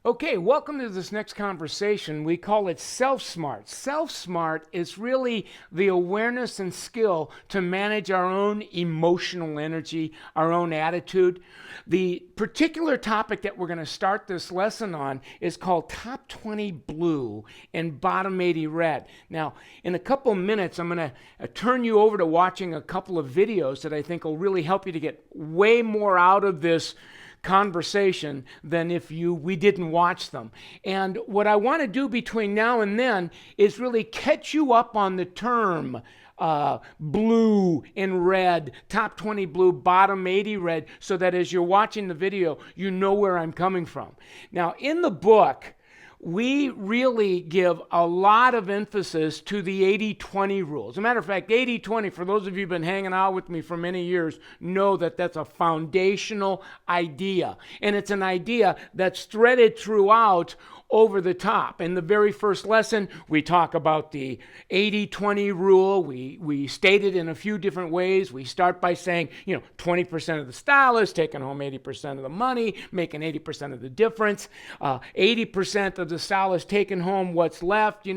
Okay, welcome to this next conversation. We call it self-smart. Self-smart is really the awareness and skill to manage our own emotional energy, our own attitude. The particular topic that we're going to start this lesson on is called Top 20 Blue and Bottom 80 Red. Now, in a couple of minutes, I'm going to turn you over to watching a couple of videos that I think will really help you to get way more out of this conversation than if we didn't watch them. And what I want to do between now and then is really catch you up on the term blue and red, top 20 blue, bottom 80 red, so that as you're watching the video, you know where I'm coming from. Now, in the book, we really give a lot of emphasis to the 80-20 rule. As a matter of fact, 80-20, for those of you who've been hanging out with me for many years, know that that's a foundational idea. And it's an idea that's threaded throughout over the top. In the very first lesson, we talk about the 80-20 rule. We state it in a few different ways. We start by saying, 20% of the stylist taking home 80% of the money, making 80% of the difference. 80% of the stylist taking home what's left,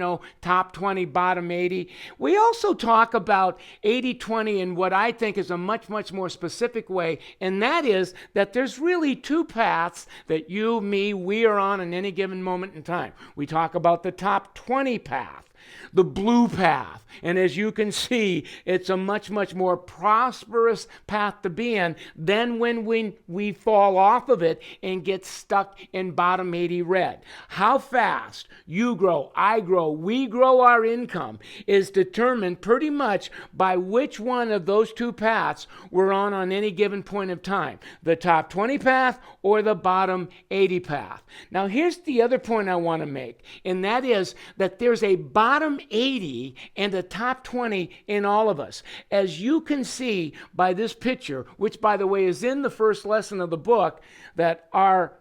top 20, bottom 80. We also talk about 80-20 in what I think is a much, much more specific way, and that is that there's really two paths that you, me, we are on in any given moment in time. We talk about the top 20 path, the blue path. And as you can see, it's a much, much more prosperous path to be in than when we fall off of it and get stuck in bottom 80 red. How fast you grow, I grow, we grow our income is determined pretty much by which one of those two paths we're on any given point of time. The top 20 path or the bottom 80 path. Now here's the other point I want to make, and that is that there's a bottom 80 and a top 20 in all of us. As you can see by this picture, which by the way is in the first lesson of the book, that our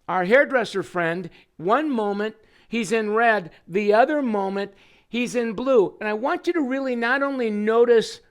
hairdresser friend, one moment he's in red, the other moment he's in blue. And I want you to really not only notice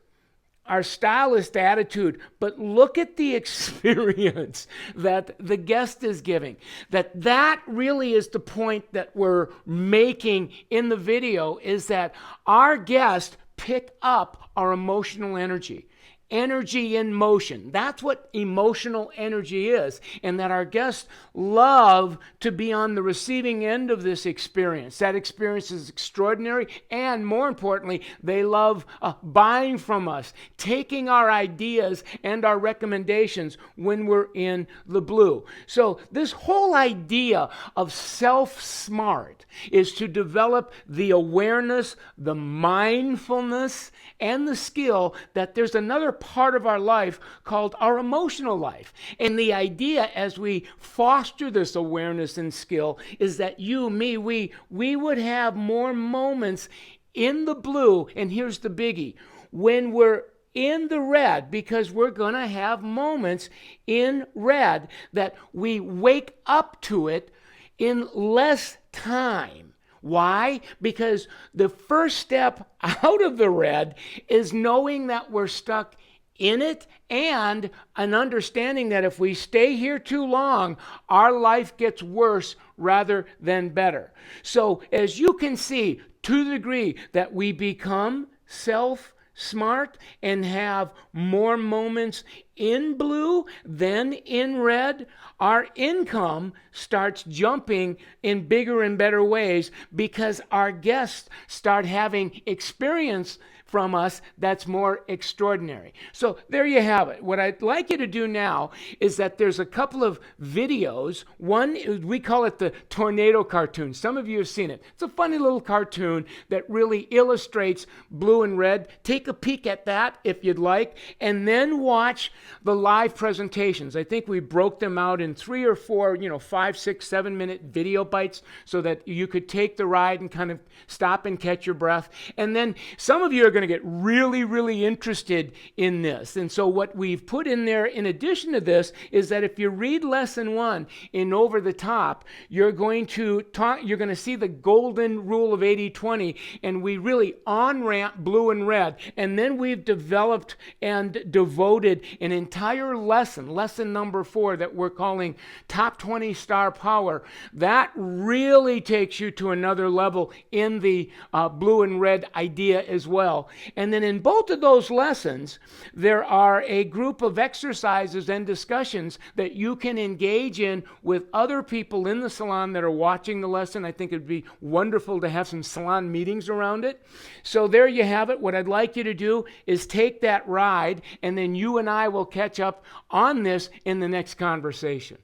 our stylist attitude, but look at the experience that the guest is giving. That really is the point that we're making in the video, is that our guests pick up our emotional energy. Energy in motion. That's what emotional energy is. And that our guests love to be on the receiving end of this experience. That experience is extraordinary. And more importantly, they love buying from us, taking our ideas and our recommendations when we're in the blue. So this whole idea of self-smart is to develop the awareness, the mindfulness, and the skill that there's another part of our life called our emotional life. And the idea as we foster this awareness and skill is that you, me, we would have more moments in the blue. And here's the biggie. When we're in the red, because we're going to have moments in red that we wake up to it in less time. Why? Because the first step out of the red is knowing that we're stuck in it, and an understanding that if we stay here too long, our life gets worse rather than better. So as you can see, to the degree that we become self-smart and have more moments in blue than in red, our income starts jumping in bigger and better ways because our guests start having experience from us that's more extraordinary. So there you have it. What I'd like you to do now is that there's a couple of videos. One, we call it the tornado cartoon. Some of you have seen it. It's a funny little cartoon that really illustrates blue and red. Take a peek at that if you'd like, and then watch the live presentations. I think we broke them out in 3 or 4, 5, 6, 7-minute video bites so that you could take the ride and kind of stop and catch your breath. And then some of you are going to get really, really interested in this. And so what we've put in there in addition to this is that if you read lesson 1 in Over the Top, you're going to see the golden rule of 80-20, and we really on-ramp blue and red. And then we've developed and devoted an entire lesson number 4, that we're calling Top 20 Star Power. That really takes you to another level in the blue and red idea as well. And then in both of those lessons, there are a group of exercises and discussions that you can engage in with other people in the salon that are watching the lesson. I think it'd be wonderful to have some salon meetings around it. So there you have it. What I'd like you to do is take that ride, and then you and I will catch up on this in the next conversation.